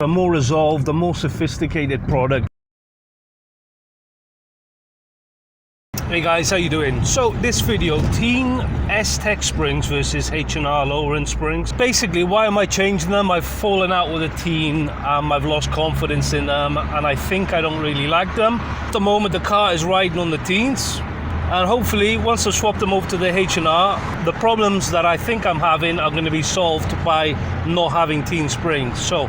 a more resolved, a more sophisticated product. Hey guys, how you doing? So this video, TEIN S-Tech springs versus H&R lower-end springs. Basically, why am I changing them? I've fallen out with the TEIN, I've lost confidence in them, and I think I don't really like them. At the moment, the car is riding on the TEINs, and hopefully, once I swap them over to the H&R, the problems that I think I'm having are going to be solved by not having TEIN springs. So,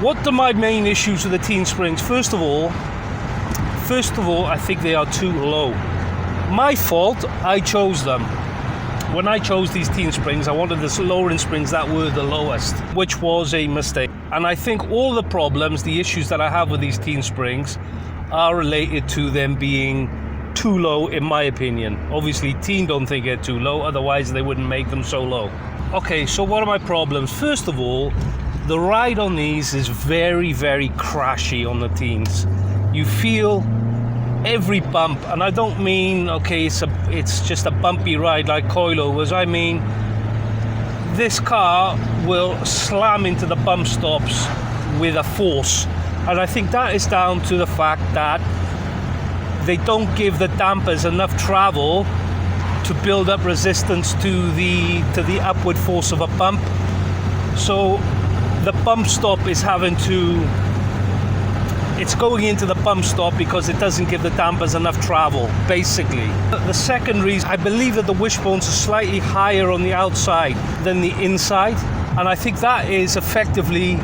what are my main issues with the TEIN springs? First of all, I think they are too low. My fault, I chose them. When I chose these TEIN springs, I wanted the lower-end springs that were the lowest, which was a mistake. And I think all the problems, the issues that I have with these TEIN springs are related to them being too low, in my opinion. Obviously, TEIN don't think they're too low, otherwise they wouldn't make them so low. Okay, so what are my problems? First of all, the ride on these is very, very crashy on the TEINs. You feel every bump, and I don't mean, okay, it's just a bumpy ride like coilovers. I mean, this car will slam into the bump stops with a force. And I think that is down to the fact that they don't give the dampers enough travel to build up resistance to the upward force of a bump. So the bump stop is it's going into the bump stop because it doesn't give the dampers enough travel, basically. The second reason, I believe that the wishbones are slightly higher on the outside than the inside, and I think that is effectively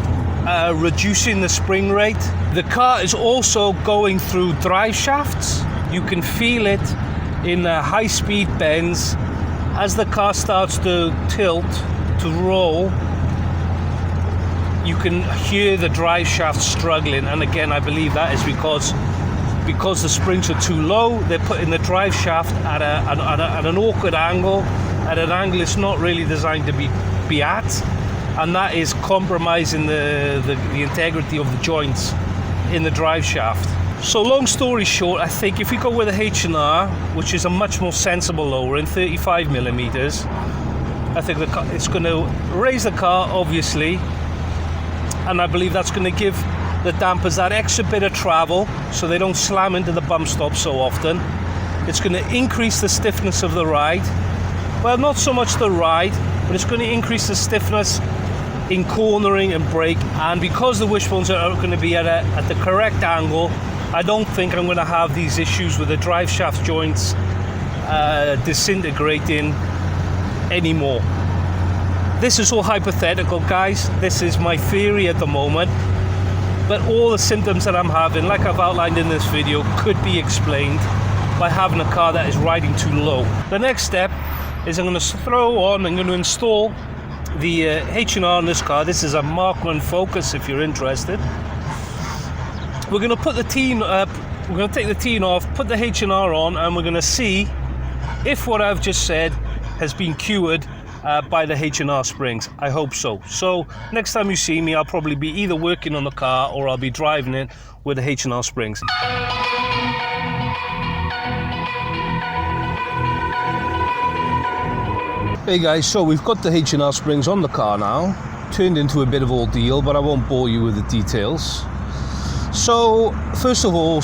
reducing the spring rate. The car is also going through drive shafts. You can feel it in high-speed bends. As the car starts to tilt, to roll, you can hear the drive shaft struggling, and again, I believe that is because the springs are too low. They're putting the drive shaft at an awkward angle, at an angle it's not really designed to be at, and that is compromising the integrity of the joints in the drive shaft. So long story short, I think if we go with a H&R, which is a much more sensible lower in 35 millimeters, I think it's going to raise the car, obviously, and I believe that's going to give the dampers that extra bit of travel so they don't slam into the bump stop so often. It's going to increase the stiffness of the ride. Well, not so much the ride, but it's going to increase the stiffness in cornering and brake. And because the wishbones are going to be at the correct angle, I don't think I'm going to have these issues with the drive shaft joints disintegrating anymore. This is all hypothetical, guys. This is my theory at the moment. But all the symptoms that I'm having, like I've outlined in this video, could be explained by having a car that is riding too low. The next step is I'm going to install the H&R on this car. This is a Mark 1 Focus, if you're interested. We're going to put the TEIN, we're going to take the TEIN off, put the H&R on, and we're going to see if what I've just said has been cured by the H&R springs. I hope so. So next time you see me, I'll probably be either working on the car or I'll be driving it with the H&R springs. Hey guys, so we've got the H&R springs on the car now. Turned into a bit of ordeal, but I won't bore you with the details. So first of all,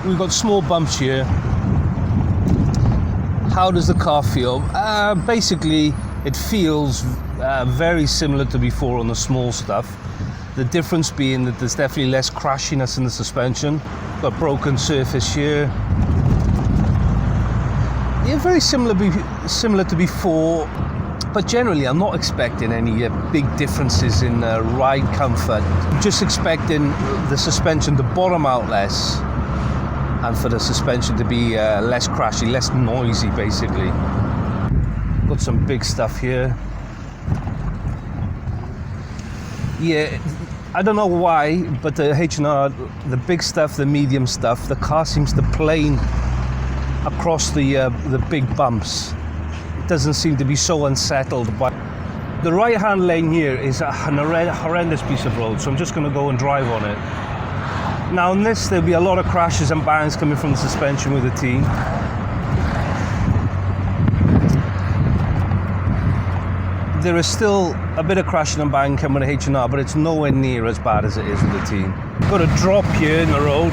we've got small bumps here. How does the car feel? Basically, it feels very similar to before on the small stuff. The difference being that there's definitely less crashiness in the suspension. Got broken surface here. Yeah, very similar to before, but generally I'm not expecting any big differences in ride comfort. I'm just expecting the suspension to bottom out less and for the suspension to be less crashy, less noisy, basically. Got some big stuff here. Yeah, I don't know why, but the H&R, the big stuff, the medium stuff, the car seems to plane across the big bumps. It doesn't seem to be so unsettled. But the right-hand lane here is a horrendous piece of road, so I'm just going to go and drive on it. Now on this, there'll be a lot of crashes and bangs coming from the suspension with the TEIN. there is still a bit of crashing and bang coming with the H&R, but it's nowhere near as bad as it is with the TEIN. Got a drop here in the road.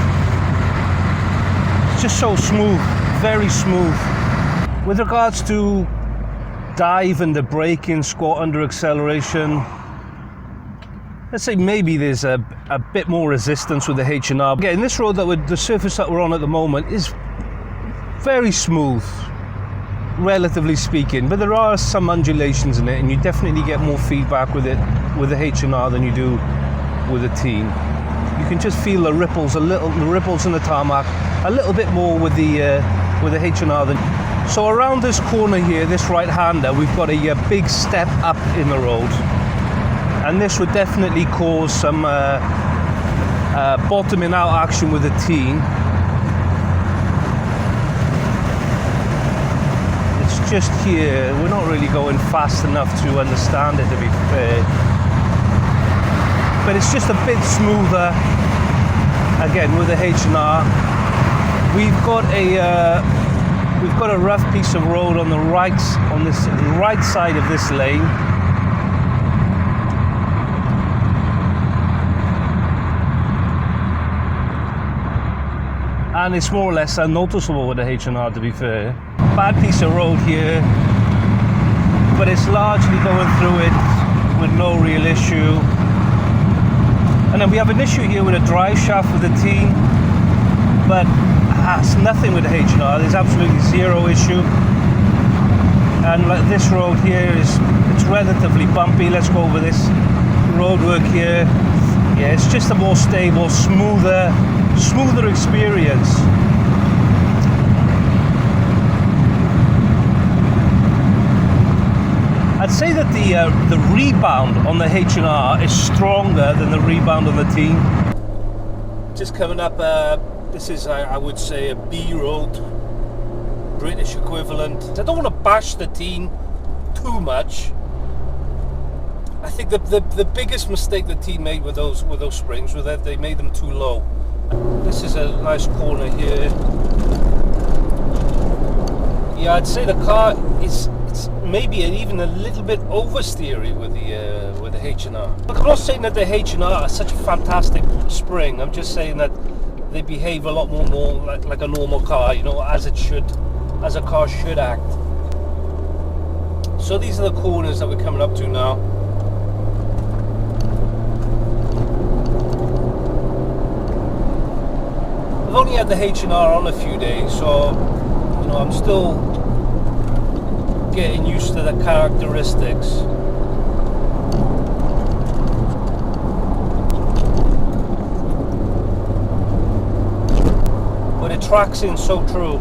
It's just so smooth, very smooth. With regards to dive and the braking, squat under acceleration, let's say maybe there's a bit more resistance with the H&R. Again, this road the surface that we're on at the moment is very smooth, relatively speaking, but there are some undulations in it, and you definitely get more feedback with it with the H&R than you do with the TEIN. You can just feel the ripples in the tarmac a little bit more with the H&R than. So around this corner here, this right-hander, we've got a big step up in the road, and this would definitely cause some bottoming out action with the TEIN. It's just here, we're not really going fast enough to understand it, to be fair. But it's just a bit smoother, again, with the H&R. We've got a rough piece of road on the right, on this right side of this lane. And it's more or less unnoticeable with the H&R, to be fair. Bad piece of road here, but it's largely going through it with no real issue. And then we have an issue here with a drive shaft with the TEIN, but has nothing with the H&R. There's absolutely zero issue. And like this road here it's relatively bumpy. Let's go over this road work here. Yeah, it's just a more stable, smoother experience. I'd say that the rebound on the H&R is stronger than the rebound on the TEIN. Just coming up, this is, I would say, a B road, British equivalent. I don't want to bash the TEIN too much. I think the biggest mistake the TEIN made with those springs was that they made them too low. This is a nice corner here. Yeah, I'd say the car it's maybe even a little bit oversteery with the H&R. Look, I'm not saying that the H&R is such a fantastic spring. I'm just saying that they behave a lot more like a normal car, you know, as a car should act. So these are the corners that we're coming up to now. I've only had the H&R on a few days, so you know I'm still getting used to the characteristics. But it tracks in so true.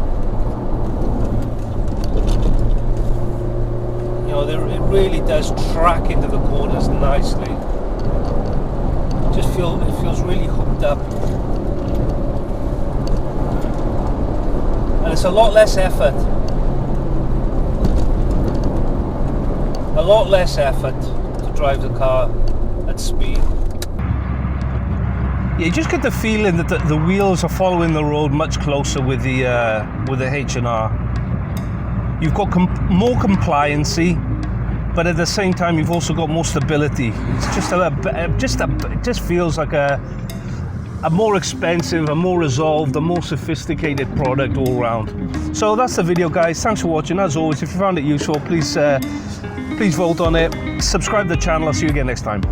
You know, it really does track into the corners nicely. It feels really hooked up. And it's a lot less effort. A lot less effort to drive the car at speed. Yeah, you just get the feeling that the wheels are following the road much closer with the H&R. You've got more compliancy, but at the same time you've also got more stability. It's just it just feels like a more expensive, a more resolved, a more sophisticated product all round. So that's the video, guys. Thanks for watching. As always, if you found it useful, please vote on it. Subscribe to the channel. I'll see you again next time.